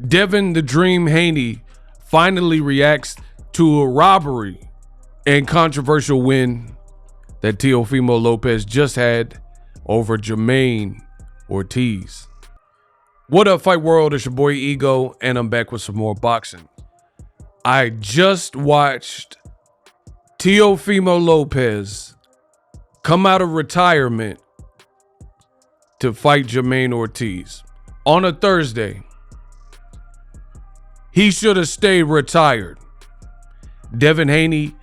Devin the Dream Haney finally reacts to a robbery and controversial win that Teofimo Lopez just had over Jamaine Ortiz. What up, Fight World? It's your boy Ego, and I'm back with some more boxing. I just watched Teofimo Lopez come out of retirement to fight Jamaine Ortiz on a Thursday. He should have stayed retired. Devin Haney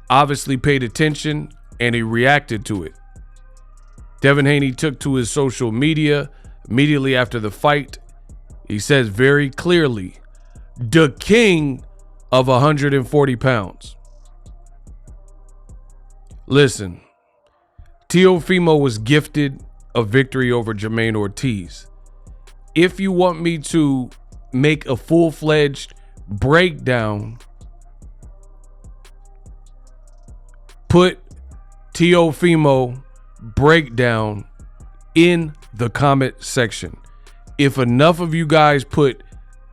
obviously paid attention and he reacted to it. Devin Haney took to his social media immediately after the fight. He says very clearly, the king of 140 pounds. Listen, Teofimo was gifted a victory over Jamaine Ortiz. If you want me to make a full-fledged breakdown, put Teofimo breakdown in the comment section. If enough of you guys put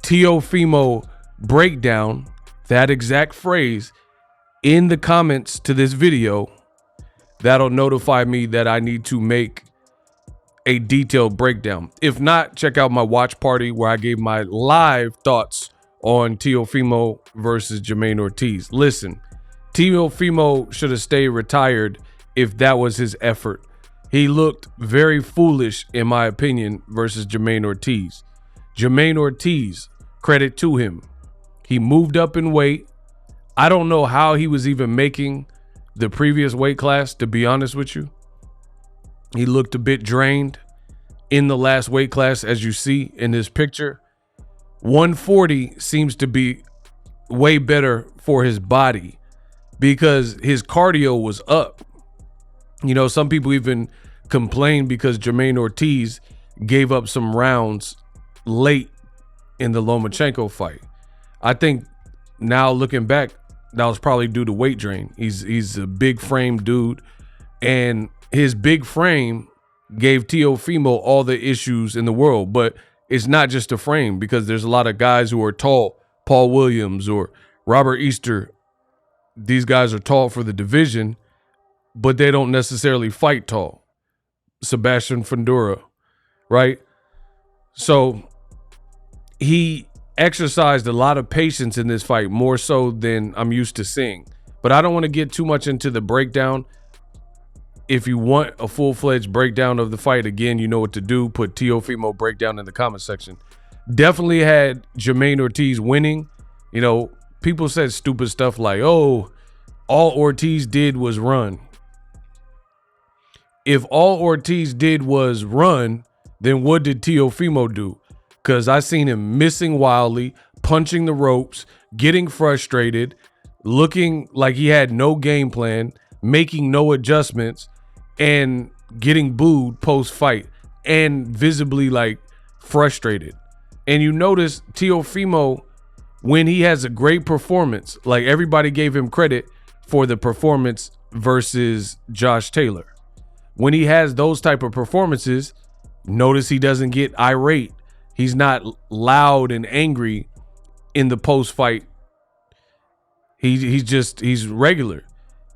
Teofimo breakdown, that exact phrase, in the comments to this video, that'll notify me that I need to make a detailed breakdown. If not, check out my watch party where I gave my live thoughts on Teofimo versus Jamaine Ortiz. Listen, Teofimo should have stayed retired if that was his effort. He looked very foolish, in my opinion, versus Jamaine Ortiz. Jamaine Ortiz, credit to him, he moved up in weight. I don't know how he was even making the previous weight class, to be honest with you. He looked a bit drained in the last weight class, as you see in this picture. 140 seems to be way better for his body because his cardio was up. You know, some people even complained because Jamaine Ortiz gave up some rounds late in the Lomachenko fight. I think now looking back, that was probably due to weight drain. He's a big frame dude, and his big frame gave Teofimo all the issues in the world. But it's not just a frame, because there's a lot of guys who are tall. Paul Williams or Robert Easter, these guys are tall for the division, but they don't necessarily fight tall. Sebastian Fundora, right? So he exercised a lot of patience in this fight, more so than I'm used to seeing. But I don't want to get too much into the breakdown. If you want a full-fledged breakdown of the fight, again, you know what to do. Put Teofimo breakdown in the comment section. Definitely had Jamaine Ortiz winning. You know, people said stupid stuff like, oh, all Ortiz did was run. If all Ortiz did was run, then what did Teofimo do? Because I seen him missing wildly, punching the ropes, getting frustrated, looking like he had no game plan, making no adjustments, and getting booed post-fight and visibly like frustrated. And you notice Teofimo, when he has a great performance, like everybody gave him credit for the performance versus Josh Taylor. When he has those type of performances, notice he doesn't get irate. He's not loud and angry in the post-fight. He's regular.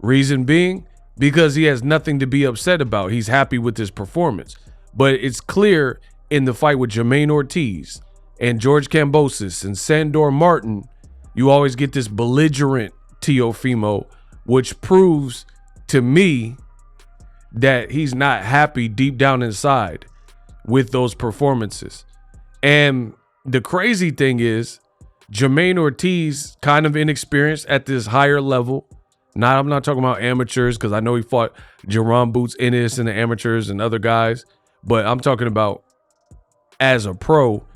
Reason being, because he has nothing to be upset about. He's happy with his performance. But it's clear in the fight with Jamaine Ortiz and George Kambosos and Sandor Martin, you always get this belligerent Teofimo, which proves to me that he's not happy deep down inside with those performances. And the crazy thing is, Jamaine Ortiz, kind of inexperienced at this higher level. I'm not talking about amateurs, because I know he fought Jerron Boots Ennis and the amateurs and other guys. But I'm talking about as a pro,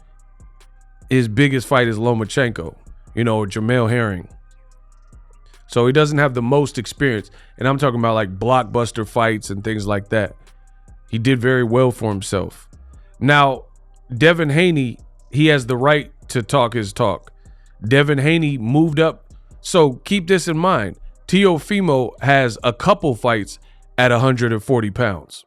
his biggest fight is Lomachenko, you know, or Jamel Herring. So he doesn't have the most experience. And I'm talking about like blockbuster fights and things like that. He did very well for himself. Now, Devin Haney, he has the right to talk his talk. Devin Haney moved up. So keep this in mind. Teofimo has a couple fights at 140 pounds.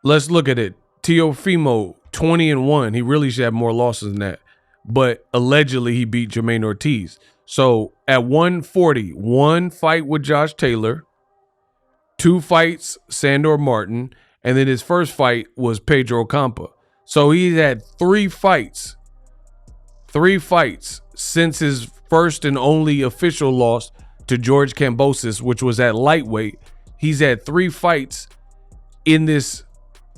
Let's look at it. Teofimo, 20-1. He really should have more losses than that. but allegedly he beat Jamaine Ortiz. So at 140, 1 fight with Josh Taylor, 2 fights Sandor Martin, and then his first fight was Pedro Campa. So he's had 3 fights since his first and only official loss to George Kambosos, which was at lightweight. He's had 3 fights in this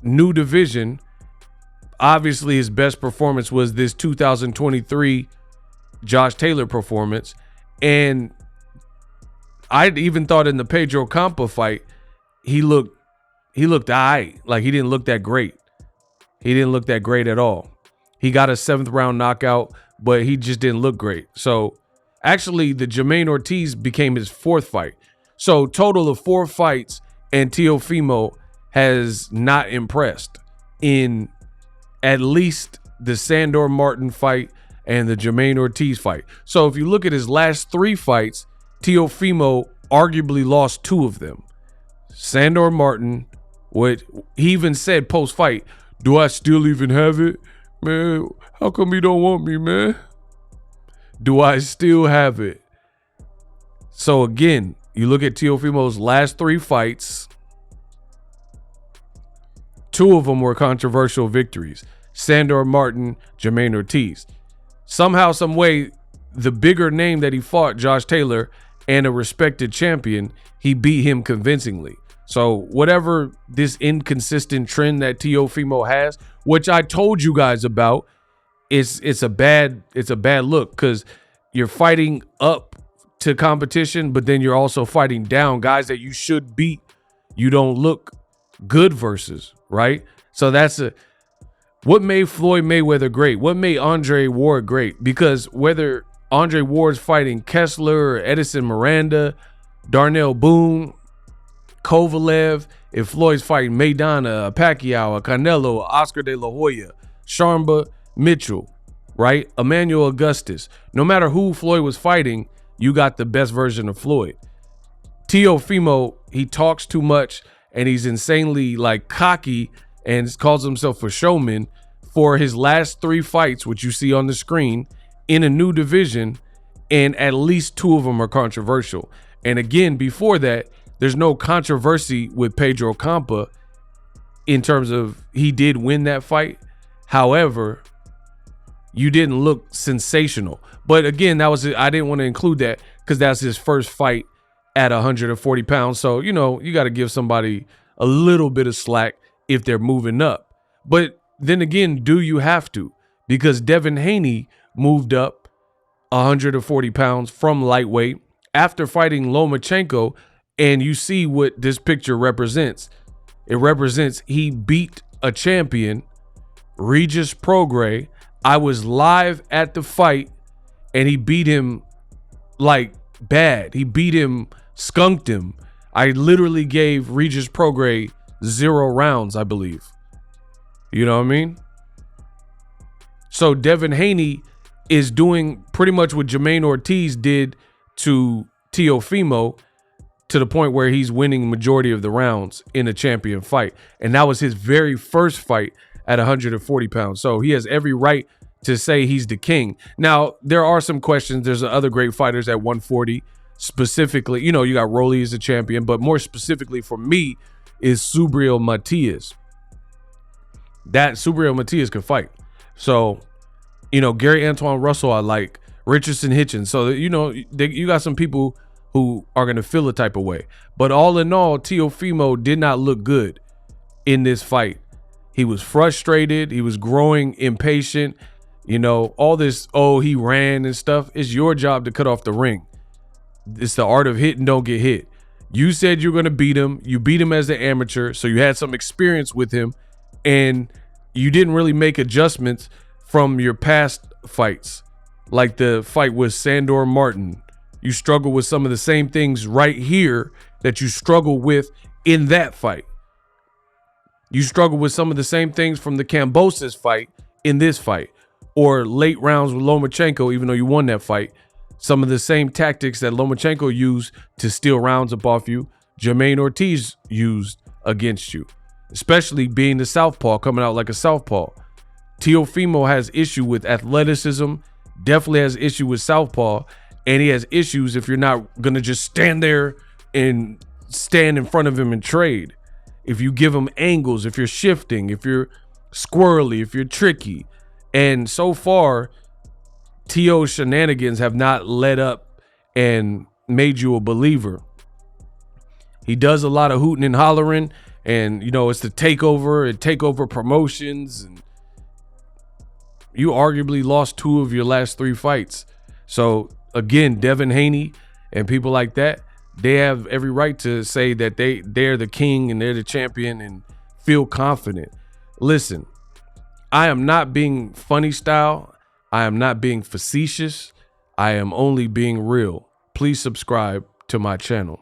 new division. Obviously, his best performance was this 2023 Josh Taylor performance. And I even thought in the Pedro Campa fight, he looked all right. Like, he didn't look that great. He didn't look that great at all. He got a 7th round knockout, but he just didn't look great. So actually, the Jamaine Ortiz became his 4th fight. So total of 4 fights, and Teofimo has not impressed in at least the Sandor Martin fight and the Jamaine Ortiz fight. So if you look at his last 3 fights, Teofimo arguably lost 2 of them. Sandor Martin, what he even said post-fight, "Do I still even have it? Man, how come you don't want me, man? Do I still have it?" So again, you look at Teofimo's last 3 fights, 2 of them were controversial victories. Sandor Martin, Jamaine Ortiz. Somehow, some way, the bigger name that he fought, Josh Taylor, and a respected champion, he beat him convincingly. So whatever this inconsistent trend that Teofimo has, which I told you guys about, it's a bad look, because you're fighting up to competition, but then you're also fighting down guys that you should beat. You don't look good versus, right? So that's what made Floyd Mayweather great. What made Andre Ward great? Because whether Andre Ward's fighting Kessler or Edison Miranda, Darnell Boone, Kovalev, if Floyd's fighting Maidana, Pacquiao, Canelo, Oscar De La Hoya, Sharmba Mitchell, right? Emmanuel Augustus. No matter who Floyd was fighting, you got the best version of Floyd. Teofimo, he talks too much and he's insanely like cocky and calls himself a showman. For his last 3 fights, which you see on the screen, in a new division, and at least 2 of them are controversial. And again, before that, there's no controversy with Pedro Campa in terms of he did win that fight. However, you didn't look sensational. But again, that was I didn't want to include that because that's his first fight at 140 pounds. So, you know, you got to give somebody a little bit of slack if they're moving up. But then again, do you have to? Because Devin Haney moved up 140 pounds from lightweight after fighting Lomachenko, and you see what this picture represents. It represents he beat a champion, Regis Prograis. I was live at the fight, and he beat him like bad. He beat him, skunked him. I literally gave Regis Prograis 0 rounds, I believe. You know what I mean? So Devin Haney is doing pretty much what Jamaine Ortiz did to Teofimo, to the point where he's winning majority of the rounds in a champion fight. And that was his very first fight at 140 pounds. So he has every right to say he's the king. Now, there are some questions. There's other great fighters at 140 specifically. You know, you got Rolly as a champion, but more specifically for me is Subriel Matias. That Subriel Matias can fight. So, you know, Gary Antoine Russell, I like. Richardson Hitchens. So, you know, you got some people who are going to feel a type of way. But all in all, Teofimo did not look good in this fight. He was frustrated. He was growing impatient. You know, all this, oh, he ran and stuff. It's your job to cut off the ring. It's the art of hit and don't get hit. You said you're going to beat him. You beat him as an amateur, so you had some experience with him. And you didn't really make adjustments from your past fights, like the fight with Sandor Martin. You struggle with some of the same things right here that you struggle with in that fight. You struggle with some of the same things from the Kambosos fight in this fight, or late rounds with Lomachenko, even though you won that fight. Some of the same tactics that Lomachenko used to steal rounds up off you, Jamaine Ortiz used against you, especially being the southpaw, coming out like a southpaw. Teofimo has issue with athleticism, definitely has issue with southpaw, and he has issues if you're not going to just stand there and stand in front of him and trade. If you give him angles, if you're shifting, if you're squirrely, if you're tricky. And so far, Teo's shenanigans have not led up and made you a believer. He does a lot of hooting and hollering, and you know, it's the takeover promotions, and you arguably lost 2 of your last 3 fights. So again, Devin Haney and people like that, they have every right to say that they're the king and they're the champion and feel confident. Listen, I am not being funny style. I am not being facetious. I am only being real. Please subscribe to my channel.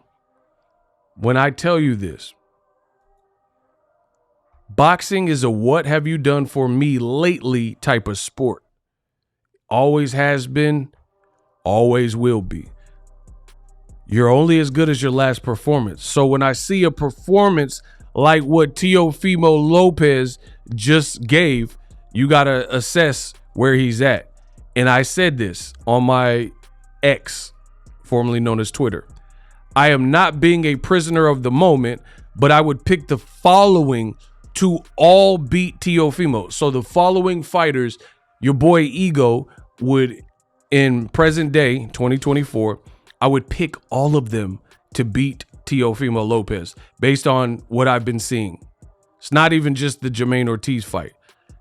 When I tell you this, boxing is a what have you done for me lately type of sport. Always has been, always will be. You're only as good as your last performance. So when I see a performance like what Teofimo Lopez just gave, you got to assess where he's at. And I said this on my X, formerly known as Twitter. I am not being a prisoner of the moment, but I would pick the following to all beat Teofimo. So the following fighters, your boy Ego would, in present day, 2024, I would pick all of them to beat Teofimo Lopez based on what I've been seeing. It's not even just the Jamaine Ortiz fight.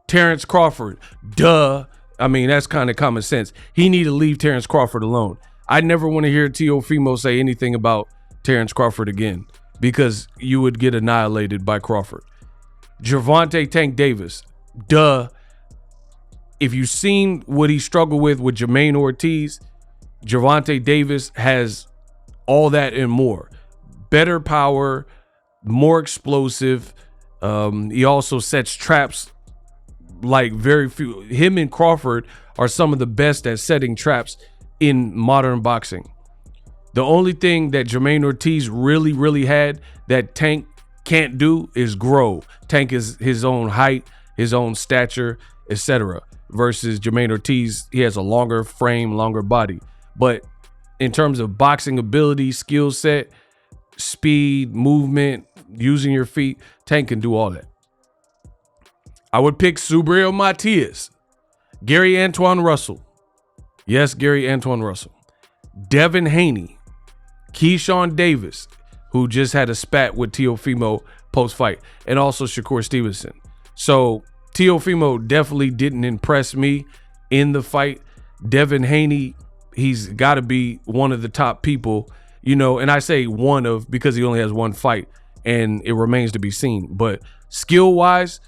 Terrence Crawford, duh. I mean, that's kind of common sense. He need to leave Terrence Crawford alone. I never want to hear Teofimo say anything about Terrence Crawford again because you would get annihilated by Crawford. Gervonta Tank Davis, duh. If you've seen what he struggled with Jamaine Ortiz, Gervonta Davis has all that and more. Better power, more explosive. He also sets traps like very few. Him and Crawford are some of the best at setting traps in modern boxing. The only thing that Jamaine Ortiz really had that Tank can't do is grow. Tank is his own height, his own stature, etc. Versus Jamaine Ortiz, he has a longer frame, longer body. But in terms of boxing ability, skill set, speed, movement, using your feet, Tank can do all that. I would pick Subriel Matias, Gary Antoine Russell. Yes, Gary Antoine Russell. Devin Haney, Keyshawn Davis, who just had a spat with Teofimo post-fight, and also Shakur Stevenson. So Teofimo definitely didn't impress me in the fight. Devin Haney, he's got to be one of the top people, you know, and I say one of because he only has one fight and it remains to be seen. But skill-wise,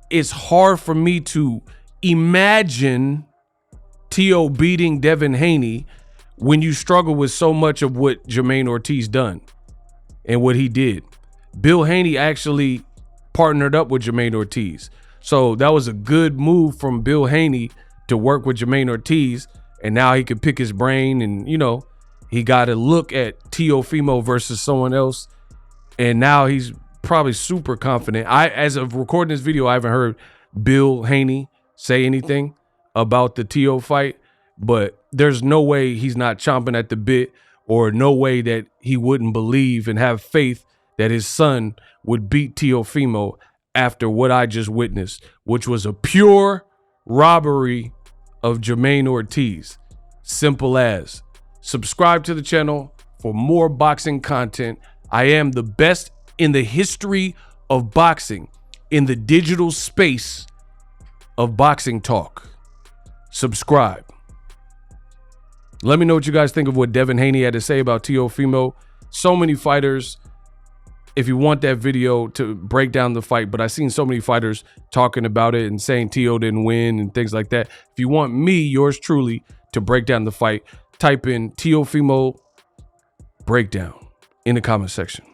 it's hard for me to imagine Teo beating Devin Haney when you struggle with so much of what Jamaine Ortiz done and what he did. Bill Haney actually partnered up with Jamaine Ortiz. So that was a good move from Bill Haney to work with Jamaine Ortiz, and now he could pick his brain, and you know, he got to look at Teofimo versus someone else, and now he's probably super confident. As of recording this video, I haven't heard Bill Haney say anything about the Teo fight, but there's no way he's not chomping at the bit, or no way that he wouldn't believe and have faith that his son would beat Teofimo after what I just witnessed, which was a pure robbery of Jamaine Ortiz. Simple as. Subscribe to the channel for more boxing content. I am the best in the history of boxing, in the digital space of boxing talk. Subscribe. Let me know what you guys think of what Devin Haney had to say about Teofimo. So many fighters, if you want that video to break down the fight, but I've seen so many fighters talking about it and saying Teo didn't win and things like that. If you want me, yours truly, to break down the fight, type in Teofimo breakdown in the comment section.